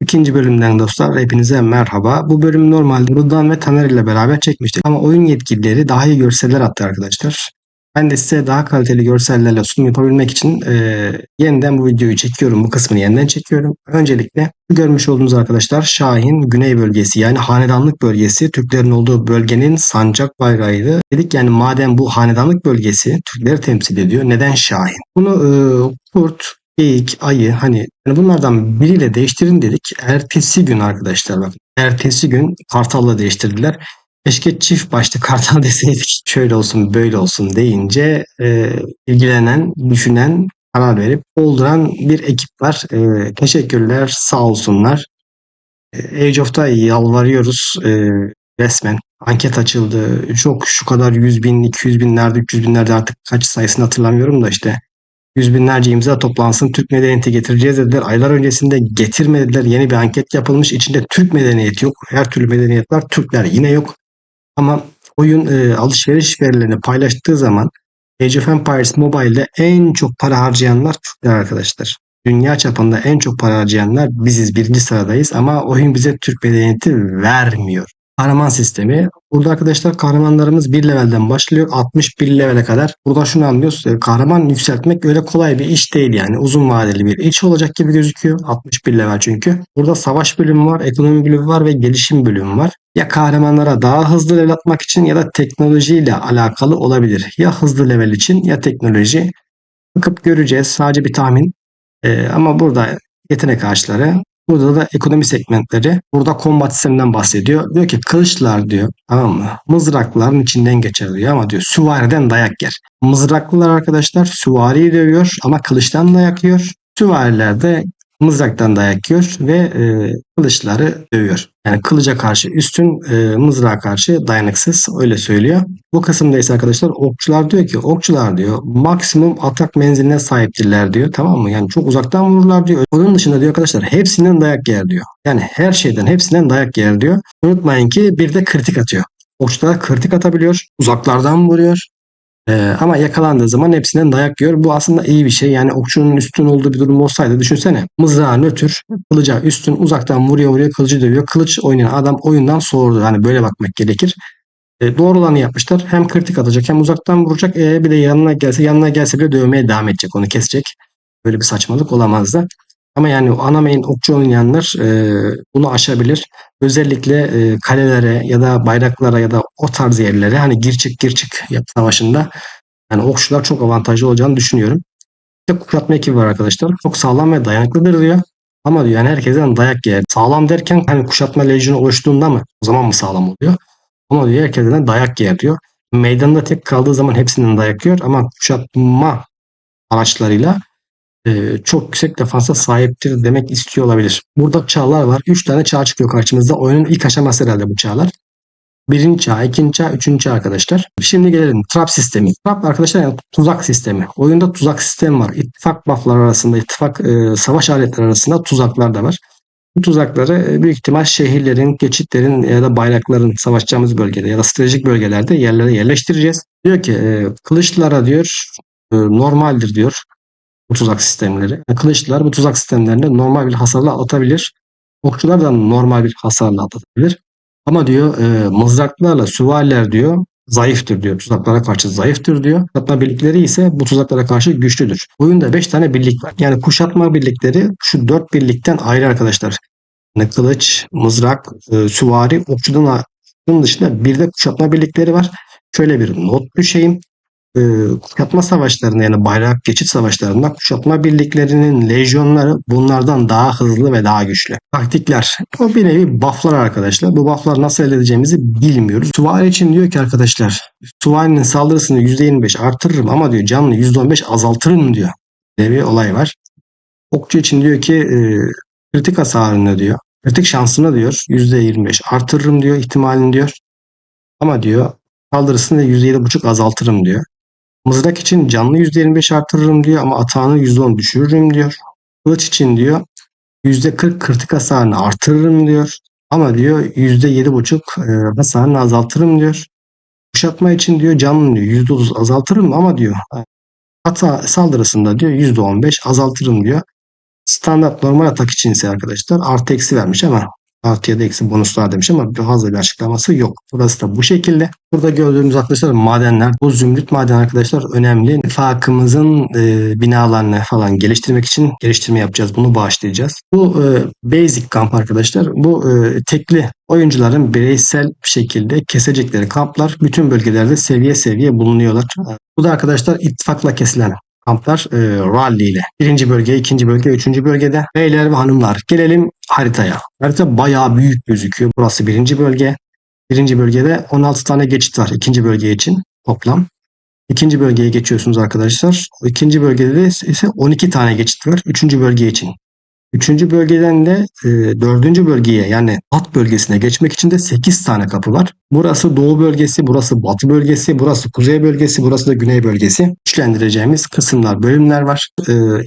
ikinci bölümden dostlar hepinize merhaba. Bu bölüm normalde Rıdvan ve Taner ile beraber çekmiştik ama oyun yetkilileri daha iyi görseller attı arkadaşlar. Ben de size daha kaliteli görsellerle sunum yapabilmek için yeniden bu videoyu çekiyorum. Bu kısmını yeniden çekiyorum. Öncelikle görmüş olduğunuz arkadaşlar Şahin Güney bölgesi yani hanedanlık bölgesi Türklerin olduğu bölgenin sancak bayrağıydı. Dedik yani madem bu hanedanlık bölgesi Türkleri temsil ediyor neden Şahin? Bunu kurt, geyik, ayı hani bunlardan biriyle değiştirin dedik. Ertesi gün arkadaşlar bakın. Ertesi gün kartalla değiştirdiler. Keşke çift başlı kartal deseydik. Şöyle olsun böyle olsun deyince ilgilenen, düşünen, karar verip olduran bir ekip var. Teşekkürler sağ olsunlar. Age of'ta yalvarıyoruz resmen. Anket açıldı. Çok şu kadar 100 bin, 200 binlerde, 300 binlerde artık kaç sayısını hatırlamıyorum da işte yüz binlerce imza toplansın. Türk medeniyeti getireceğiz dediler. Aylar öncesinde getirmediler. Yeni bir anket yapılmış. İçinde Türk medeniyeti yok. Her türlü medeniyet var. Türkler yine yok. Ama oyun alışveriş verilerini paylaştığı zaman Age of Empires Mobile'de en çok para harcayanlar Türkler arkadaşlar. Dünya çapında en çok para harcayanlar biziz. Birinci sıradayız ama oyun bize Türk medeniyeti vermiyor. Kahraman sistemi. Burada arkadaşlar kahramanlarımız bir levelden başlıyor. 61 levele kadar. Buradan şunu anlıyoruz. Kahraman yükseltmek öyle kolay bir iş değil yani. Uzun vadeli bir iş olacak gibi gözüküyor. 61 level çünkü. Burada savaş bölümü var, ekonomi bölümü var ve gelişim bölümü var. Ya kahramanlara daha hızlı level atmak için ya da teknolojiyle alakalı olabilir. Ya hızlı level için ya teknoloji. Bakıp göreceğiz. Sadece bir tahmin. Ama burada yetenek ağaçları, burada da ekonomi segmentleri, burada combat sisteminden bahsediyor. Diyor ki kılıçlar diyor, tamam mı? Mızrakların içinden geçer diyor ama diyor süvariden dayak yer. Mızraklılar arkadaşlar süvariyi dövüyor ama kılıçtan dayak yiyor. Süvariler de mızraktan dayak yiyor ve kılıçları dövüyor. Yani kılıca karşı üstün, mızrağa karşı dayanıksız öyle söylüyor. Bu kısımda ise arkadaşlar okçular diyor ki okçular diyor maksimum atak menziline sahiptirler diyor, tamam mı? Yani çok uzaktan vururlar diyor. Onun dışında diyor arkadaşlar hepsinden dayak yer diyor. Yani her şeyden hepsinden dayak yer diyor. Unutmayın ki bir de kritik atıyor. Okçular kritik atabiliyor. Uzaklardan vuruyor. Ama yakalandığı zaman hepsinden dayak yiyor. Bu aslında iyi bir şey. Yani okçunun üstün olduğu bir durum olsaydı düşünsene. Mızrağı nötr, kılıca üstün, uzaktan vuruyor, kılıcı dövüyor. Kılıç oynayan adam oyundan soğurdu. Hani böyle bakmak gerekir. Doğru olanı yapmışlar. Hem kritik atacak hem uzaktan vuracak. Bir de yanına gelse bile dövmeye devam edecek. Onu kesecek. Böyle bir saçmalık olamazdı. Ama yani ana main okçu oynayanlar bunu aşabilir. Özellikle kalelere ya da bayraklara ya da o tarz yerlere hani gir çık savaşında yani okçular çok avantajlı olacağını düşünüyorum. Bir de kuşatma ekibi var arkadaşlar. Çok sağlam ve dayanıklıdır diyor. Ama diyor yani herkesten dayak yer. Sağlam derken hani kuşatma lejyonu oluştuğunda mı? O zaman mı sağlam oluyor? Ama diyor herkesten dayak yer diyor. Meydanda tek kaldığı zaman hepsinden dayak yiyor ama kuşatma araçlarıyla çok yüksek defansa sahiptir demek istiyor olabilir. Burada çağlar var. 3 tane çağ çıkıyor karşımızda. Oyunun ilk aşaması herhalde bu çağlar. Birinci çağ, ikinci çağ, üçüncü çağ arkadaşlar. Şimdi gelelim trap sistemi. Trap arkadaşlar yani tuzak sistemi. Oyunda tuzak sistemi var. İttifak bufflar arasında, ittifak savaş aletleri arasında tuzaklar da var. Bu tuzakları büyük ihtimal şehirlerin, geçitlerin ya da bayrakların savaşacağımız bölgede ya da stratejik bölgelerde yerlere yerleştireceğiz. Diyor ki kılıçlara diyor normaldir diyor bu tuzak sistemleri. Kılıçlar bu tuzak sistemlerinde normal bir hasarla atabilir. Okçular da normal bir hasarla atabilir. Ama diyor mızraklarla süvariler diyor zayıftır diyor. Tuzaklara karşı zayıftır diyor. Kuşatma birlikleri ise bu tuzaklara karşı güçlüdür. Oyunda 5 tane birlik var. Yani kuşatma birlikleri şu 4 birlikten ayrı arkadaşlar. Yani kılıç, mızrak, süvari, okçudan dışında bir de kuşatma birlikleri var. Şöyle bir not düşeyim. Kuşatma savaşlarında yani bayrak geçit savaşlarında kuşatma birliklerinin lejyonları bunlardan daha hızlı ve daha güçlü. Taktikler. O bir nevi bufflar arkadaşlar. Bu bufflar nasıl elde edeceğimizi bilmiyoruz. Süvari için diyor ki arkadaşlar süvarinin saldırısını %25 artırırım ama diyor canını %15 azaltırım diyor. Böyle bir olay var. Okçu için diyor ki kritik hasarını diyor. Kritik şansını diyor %25 artırırım diyor ihtimalini diyor. Ama diyor saldırısını %7,5 azaltırım diyor. Mızrak için canlı %25 artırırım diyor ama atağını %10 düşürürüm diyor. Kılıç için diyor %40 kritik hasarını artırırım diyor. Ama diyor %7,5 hasarını azaltırım diyor. Kuşatma için diyor canlı diyor %30 azaltırım ama diyor hata saldırısında diyor %15 azaltırım diyor. Standart normal atak için ise arkadaşlar artı eksi vermiş ama artı ya da eksi bonuslar demiş ama fazla bir açıklaması yok. Burası da bu şekilde. Burada gördüğümüz arkadaşlar madenler. Bu zümrüt maden arkadaşlar önemli. İttifakımızın binalarını falan geliştirmek için geliştirme yapacağız. Bunu bağışlayacağız. Bu basic kamp arkadaşlar. Bu tekli oyuncuların bireysel bir şekilde kesecekleri kamplar bütün bölgelerde seviye seviye bulunuyorlar. Bu da arkadaşlar ittifakla kesilen kamplar rally ile. Birinci bölge, ikinci bölge, üçüncü bölgede. Beyler ve hanımlar gelelim haritaya. Harita bayağı büyük gözüküyor. Burası birinci bölge. Birinci bölgede 16 tane geçit var ikinci bölge için toplam. İkinci bölgeye geçiyorsunuz arkadaşlar. İkinci bölgede ise 12 tane geçit var. Üçüncü bölge için. Üçüncü bölgeden de dördüncü bölgeye yani alt bölgesine geçmek için de 8 tane kapı var. Burası doğu bölgesi, burası batı bölgesi, burası kuzey bölgesi, burası da güney bölgesi. Güçlendireceğimiz kısımlar, bölümler var.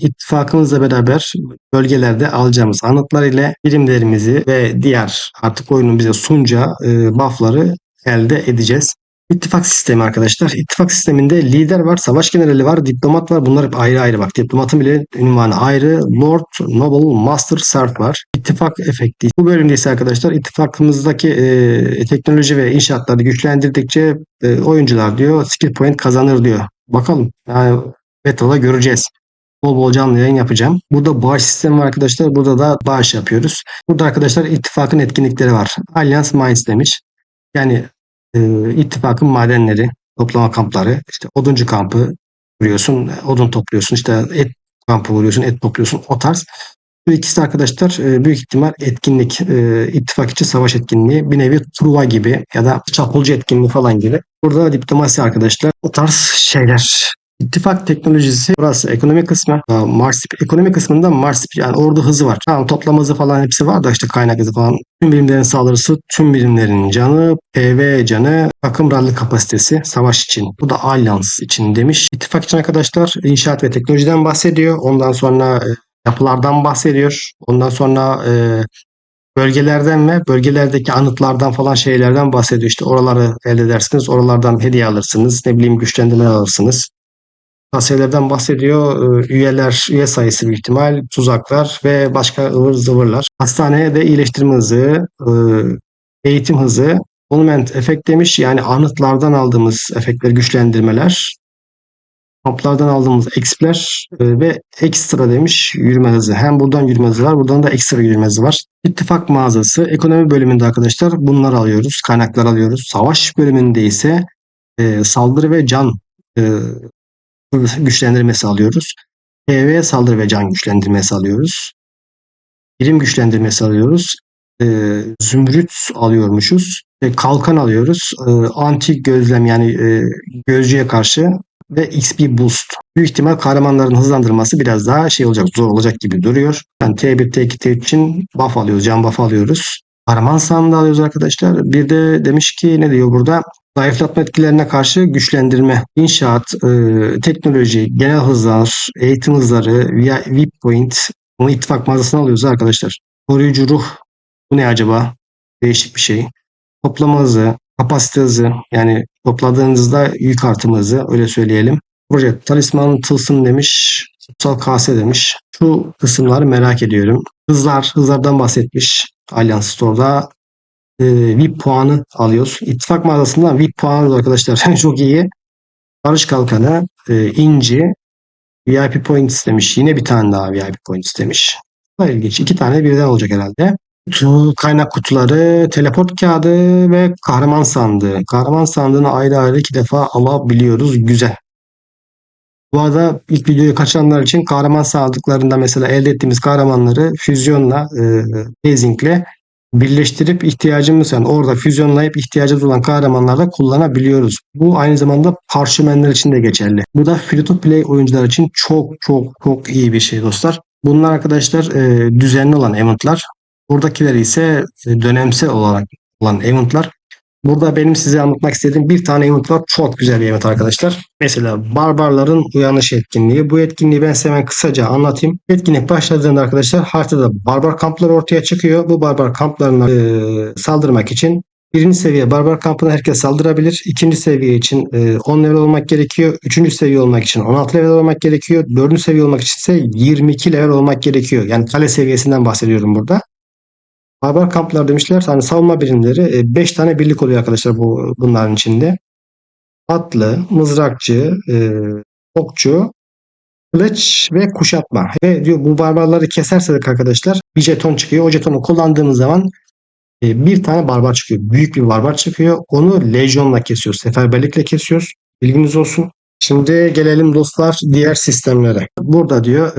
İttifakımızla beraber bölgelerde alacağımız anıtlar ile birimlerimizi ve diğer artık oyunun bize sunacağı buff'ları elde edeceğiz. İttifak sistemi arkadaşlar. İttifak sisteminde lider var, savaş generali var, diplomat var. Bunlar hep ayrı ayrı bak. Diplomatın bile ünvanı ayrı. Lord, Noble, Master, Serf var. İttifak efekti. Bu bölümde ise arkadaşlar ittifakımızdaki teknoloji ve inşaatları güçlendirdikçe oyuncular diyor skill point kazanır diyor. Bakalım. Yani beta'da göreceğiz. Bol bol canlı yayın yapacağım. Burada bağış sistemi var arkadaşlar. Burada da bağış yapıyoruz. Burada arkadaşlar ittifakın etkinlikleri var. Alliance Mines demiş. Yani ittifakın madenleri, toplama kampları, işte oduncu kampı vuruyorsun, odun topluyorsun, işte et kampı vuruyorsun, et topluyorsun, o tarz. Bu ikisi de arkadaşlar büyük ihtimal etkinlik, ittifak içi savaş etkinliği, bir nevi Truva gibi ya da çapulcu etkinliği falan gibi. Burada da diplomasi arkadaşlar, o tarz şeyler. İttifak teknolojisi burası ekonomi kısmı. Marsip ekonomi kısmında Marsip yani ordu hızı var. Tamam toplam hızı falan hepsi var da işte kaynak hızı falan. Tüm birimlerin saldırısı, tüm birimlerin canı, PV canı, takım rally kapasitesi savaş için. Bu da Alliance için demiş. İttifak için arkadaşlar inşaat ve teknolojiden bahsediyor. Ondan sonra yapılardan bahsediyor. Ondan sonra bölgelerden ve bölgelerdeki anıtlardan falan şeylerden bahsediyor. İşte oraları elde edersiniz. Oralardan hediye alırsınız. Ne bileyim güçlendirme alırsınız. Tavsiyelerden bahsediyor. Üye sayısı büyük ihtimal, tuzaklar ve başka ıvır zıvırlar. Hastaneye de iyileştirme hızı, eğitim hızı, monument efekt demiş. Yani anıtlardan aldığımız efektler, güçlendirmeler, kamplardan aldığımız XP'ler ve ekstra demiş yürüme hızı. Hem buradan yürüme hızı var, buradan da ekstra yürüme hızı var. İttifak mağazası, ekonomi bölümünde arkadaşlar bunları alıyoruz, kaynaklar alıyoruz. Savaş bölümünde ise saldırı ve can güçlendirmesi alıyoruz. PV saldırı ve can güçlendirmesi alıyoruz. Birim güçlendirmesi alıyoruz. Zümrüt alıyormuşuz. Kalkan alıyoruz. Anti gözlem yani gözcüye karşı ve XP boost. Büyük ihtimal kahramanların hızlandırması biraz daha şey olacak, zor olacak gibi duruyor. Yani T1, T2, T3 için buff alıyoruz, can buff alıyoruz. Kahraman sandığı alıyoruz arkadaşlar. Bir de demiş ki ne diyor burada? Zayıflatma etkilerine karşı güçlendirme, inşaat, teknoloji, genel hızlar, eğitim hızları, VIP point, bunu ittifak mağazasına alıyoruz arkadaşlar. Koruyucu ruh, bu ne acaba? Değişik bir şey. Toplama hızı, kapasite hızı, yani topladığınızda yük artımı hızı, öyle söyleyelim. Proje talisman tılsım demiş, kutsal kase demiş. Şu kısımları merak ediyorum. Hızlardan bahsetmiş. Allianz Store'da VIP puanı alıyoruz. İttifak mağazasından VIP puanı alıyoruz arkadaşlar. Çok iyi. Barış Kalkanı, İnci, VIP point istemiş. Yine bir tane daha VIP point istemiş. İlginç. İki tane birden olacak herhalde. Kaynak kutuları, teleport kağıdı ve kahraman sandığı. Kahraman sandığını ayrı ayrı iki defa alabiliyoruz. Güzel. Bu arada ilk videoyu kaçıranlar için kahraman sandıklarında mesela elde ettiğimiz kahramanları füzyonla, bazingle birleştirip ihtiyacımız yani orada füzyonlayıp ihtiyacımız olan kahramanlarda kullanabiliyoruz. Bu aynı zamanda parşömenler için de geçerli. Bu da free to play oyuncular için çok çok çok iyi bir şey dostlar. Bunlar arkadaşlar düzenli olan eventlar. Buradakiler ise dönemsel olarak olan eventlar. Burada benim size anlatmak istediğim bir tane event var. Çok güzel bir event arkadaşlar. Mesela barbarların uyanış etkinliği. Bu etkinliği ben size hemen kısaca anlatayım. Etkinlik başladığında arkadaşlar haritada barbar kamplar ortaya çıkıyor. Bu barbar kamplarına saldırmak için Birinci seviye barbar kampına herkes saldırabilir. İkinci seviye için 10 level olmak gerekiyor. Üçüncü seviye olmak için 16 level olmak gerekiyor. Dördüncü seviye olmak için ise 22 level olmak gerekiyor. Yani kale seviyesinden bahsediyorum burada. Barbar kamplar demişler. Hani savunma birimleri 5 tane birlik oluyor arkadaşlar bunların içinde. Atlı, mızrakçı, okçu, kılıç ve kuşatma. Ve diyor bu barbarları kesersek arkadaşlar bir jeton çıkıyor. O jetonu kullandığımız zaman bir tane barbar çıkıyor. Büyük bir barbar çıkıyor. Onu lejyonla kesiyoruz. Seferberlikle kesiyoruz. Bilginiz olsun. Şimdi gelelim dostlar diğer sistemlere. Burada diyor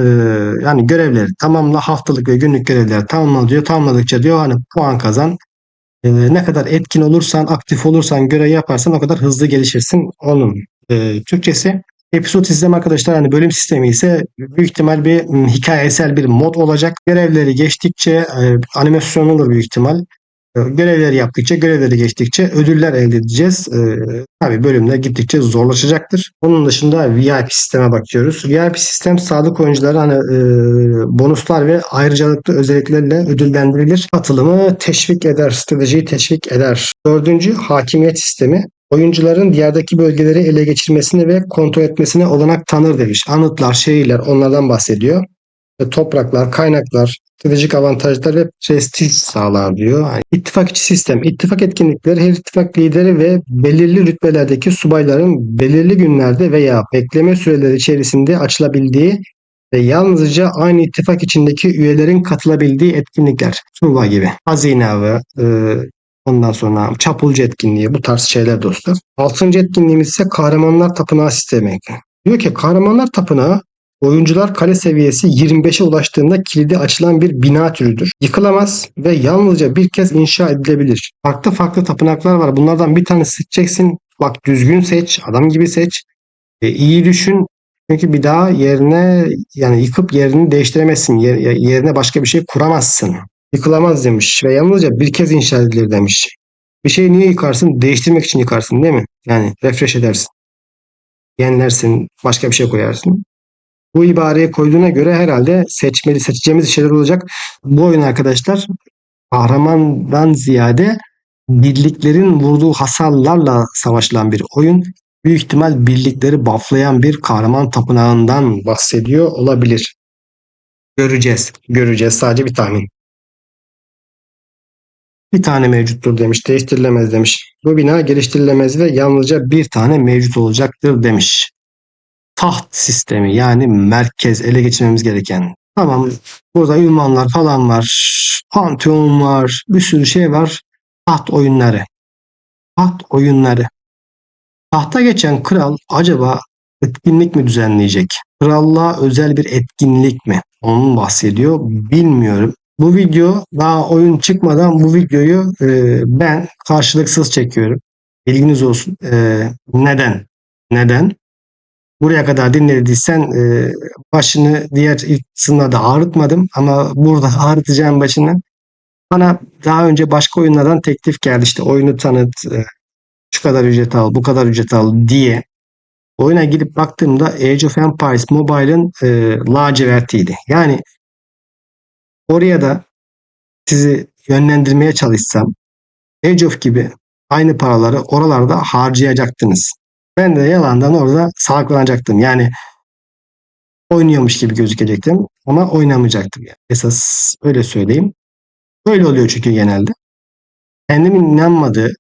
yani görevleri tamamla, haftalık ve günlük görevleri tamamla diyor. Tamamladıkça diyor hani puan kazan. Ne kadar etkin olursan, aktif olursan, görev yaparsan o kadar hızlı gelişirsin. Onun Türkçesi. Episod sistemi arkadaşlar, hani bölüm sistemi ise büyük ihtimal bir hikayesel bir mod olacak. Görevleri geçtikçe animasyon olur büyük ihtimal. Görevleri yaptıkça, görevleri geçtikçe ödüller elde edeceğiz. Tabii bölümler gittikçe zorlaşacaktır. Onun dışında VIP sisteme bakıyoruz. VIP sistem sadık oyuncuları hani bonuslar ve ayrıcalıklı özelliklerle ödüllendirilir. Katılımı teşvik eder, stratejiyi teşvik eder. Dördüncü hakimiyet sistemi. Oyuncuların diğerdeki bölgeleri ele geçirmesine ve kontrol etmesine olanak tanır demiş. Anıtlar, şehirler onlardan bahsediyor. Topraklar, kaynaklar, stratejik avantajlar ve prestij sağlar diyor. Yani ittifak içi sistem. İttifak etkinlikleri her ittifak lideri ve belirli rütbelerdeki subayların belirli günlerde veya bekleme süreleri içerisinde açılabildiği ve yalnızca aynı ittifak içindeki üyelerin katılabildiği etkinlikler. Turnuva gibi. Hazine avı, ondan sonra çapulcu etkinliği, bu tarz şeyler dostlar. Altıncı etkinliğimiz ise kahramanlar tapınağı sistemi. Diyor ki kahramanlar tapınağı oyuncular kale seviyesi 25'e ulaştığında kilidi açılan bir bina türüdür. Yıkılamaz ve yalnızca bir kez inşa edilebilir. Farklı farklı tapınaklar var. Bunlardan bir tane seçeceksin. Bak düzgün seç, adam gibi seç. İyi düşün. Çünkü bir daha yerine yani yıkıp yerini değiştiremezsin. Yerine başka bir şey kuramazsın. Yıkılamaz demiş ve yalnızca bir kez inşa edilir demiş. Bir şeyi niye yıkarsın? Değiştirmek için yıkarsın değil mi? Yani refresh edersin. Yenilersin, başka bir şey koyarsın. Bu ibareyi koyduğuna göre herhalde seçeceğimiz şeyler olacak. Bu oyun arkadaşlar kahramandan ziyade birliklerin vurduğu hasarlarla savaşılan bir oyun. Büyük ihtimal birlikleri bufflayan bir kahraman tapınağından bahsediyor olabilir. Göreceğiz. Göreceğiz. Sadece bir tahmin. Bir tane mevcuttur demiş. Değiştirilemez demiş. Bu bina geliştirilemez ve yalnızca bir tane mevcut olacaktır demiş. Taht sistemi, yani merkez, ele geçirmemiz gereken. Tamam, burada ünvanlar falan var. Pantheon var. Bir sürü şey var. Taht oyunları. Taht oyunları. Tahta geçen kral acaba etkinlik mi düzenleyecek? Krallığa özel bir etkinlik mi? Onun bahsediyor. Bilmiyorum. Bu video daha oyun çıkmadan bu videoyu ben karşılıksız çekiyorum. Bilginiz olsun. Neden? Neden? Buraya kadar dinlediysen başını diğer ilk kısımlarda ağrıtmadım ama burada ağrıtacağım başını. Bana daha önce başka oyunlardan teklif geldi, işte oyunu tanıt, şu kadar ücret al, bu kadar ücret al diye. Oyuna gidip baktığımda Age of Empires Mobile'ın lacivertiydi. Yani oraya da sizi yönlendirmeye çalışsam Age of gibi aynı paraları oralarda harcayacaktınız. Ben de yalandan orada salaklanacaktım. Yani oynuyormuş gibi gözükecektim ama oynamayacaktım. Yani. Esas öyle söyleyeyim. Böyle oluyor çünkü genelde. Kendimin inanmadığı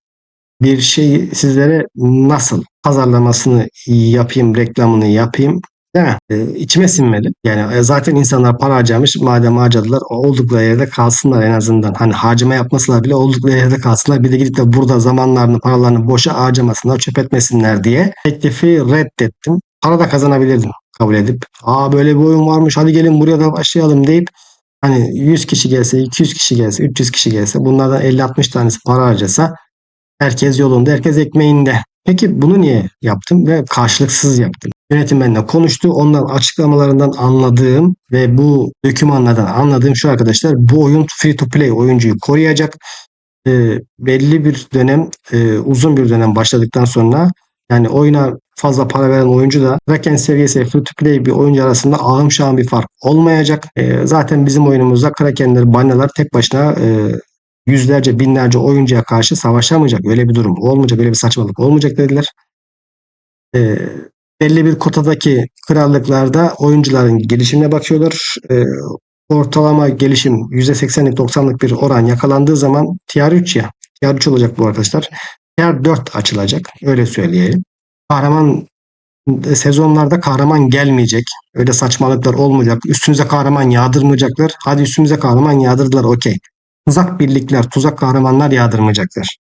bir şeyi sizlere nasıl pazarlamasını yapayım, reklamını yapayım, değil mi? İçime sinmedi. Yani zaten insanlar para harcamış. Madem harcadılar oldukları yerde kalsınlar en azından. Hani harcama yapmasalar bile oldukları yerde kalsınlar. Bir de gidip de burada zamanlarını, paralarını boşa harcamasınlar, çöp etmesinler diye teklifi reddettim. Para da kazanabilirdim kabul edip. Böyle bir oyun varmış, hadi gelin buraya da başlayalım deyip hani 100 kişi gelse, 200 kişi gelse, 300 kişi gelse bunlardan 50-60 tanesi para harcasa herkes yolunda, herkes ekmeğinde. Peki bunu niye yaptım ve karşılıksız yaptım? Yönetim benimle konuştu. Onların açıklamalarından anladığım ve bu dokümanlardan anladığım şu arkadaşlar: bu oyun free to play oyuncuyu koruyacak. Belli bir dönem, uzun bir dönem başladıktan sonra yani oyuna fazla para veren oyuncu da Kraken seviyesi free to play bir oyuncu arasında ahım şahım bir fark olmayacak. Zaten bizim oyunumuzda Krakenler, banyalar tek başına yüzlerce binlerce oyuncuya karşı savaşamayacak. Öyle bir durum olmayacak. Öyle bir saçmalık olmayacak dediler. E, Belli bir kotadaki krallıklarda oyuncuların gelişimine bakıyorlar. Ortalama gelişim %80'lik 90'lık bir oran yakalandığı zaman TR3 ya. TR3 olacak bu arkadaşlar. TR4 açılacak. Öyle söyleyeyim. Kahraman sezonlarda kahraman gelmeyecek. Öyle saçmalıklar olmayacak. Üstünüze kahraman yağdırmayacaklar. Hadi üstümüze kahraman yağdırdılar, okey. Tuzak birlikler, tuzak kahramanlar yağdırmayacaklar.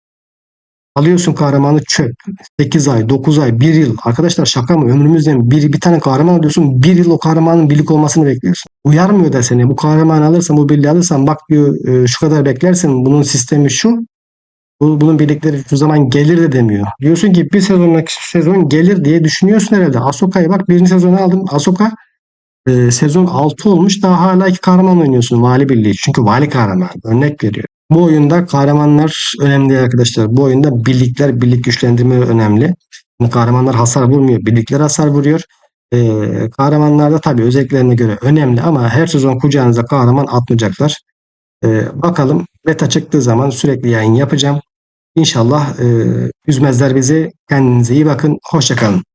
Alıyorsun kahramanı, çöp. 8 ay, 9 ay, 1 yıl. Arkadaşlar şaka mı? Ömrümüzden bir tane kahraman alıyorsun. 1 yıl o kahramanın birlik olmasını bekliyorsun. Uyarmıyor da seni. Bu kahramanı alırsan, bu birliği alırsan bak diyor, şu kadar beklersin. Bunun sistemi şu. Bunun birlikleri şu zaman gelir de demiyor. Diyorsun ki bir sonraki sezon gelir diye düşünüyorsun herhalde. Ahsoka'yı bak, birinci sezonu aldım. Ahsoka sezon 6 olmuş, daha hala iki kahraman oynuyorsun vali birliği. Çünkü vali kahraman. Örnek veriyor. Bu oyunda kahramanlar önemli değil arkadaşlar. Bu oyunda birlikler, birlik güçlendirme önemli. Yani kahramanlar hasar vurmuyor. Birlikler hasar vuruyor. Kahramanlar da tabii özelliklerine göre önemli ama her sezon kucağınıza kahraman atmayacaklar. Bakalım, beta çıktığı zaman sürekli yayın yapacağım. İnşallah üzmezler bizi. Kendinize iyi bakın. Hoşça kalın.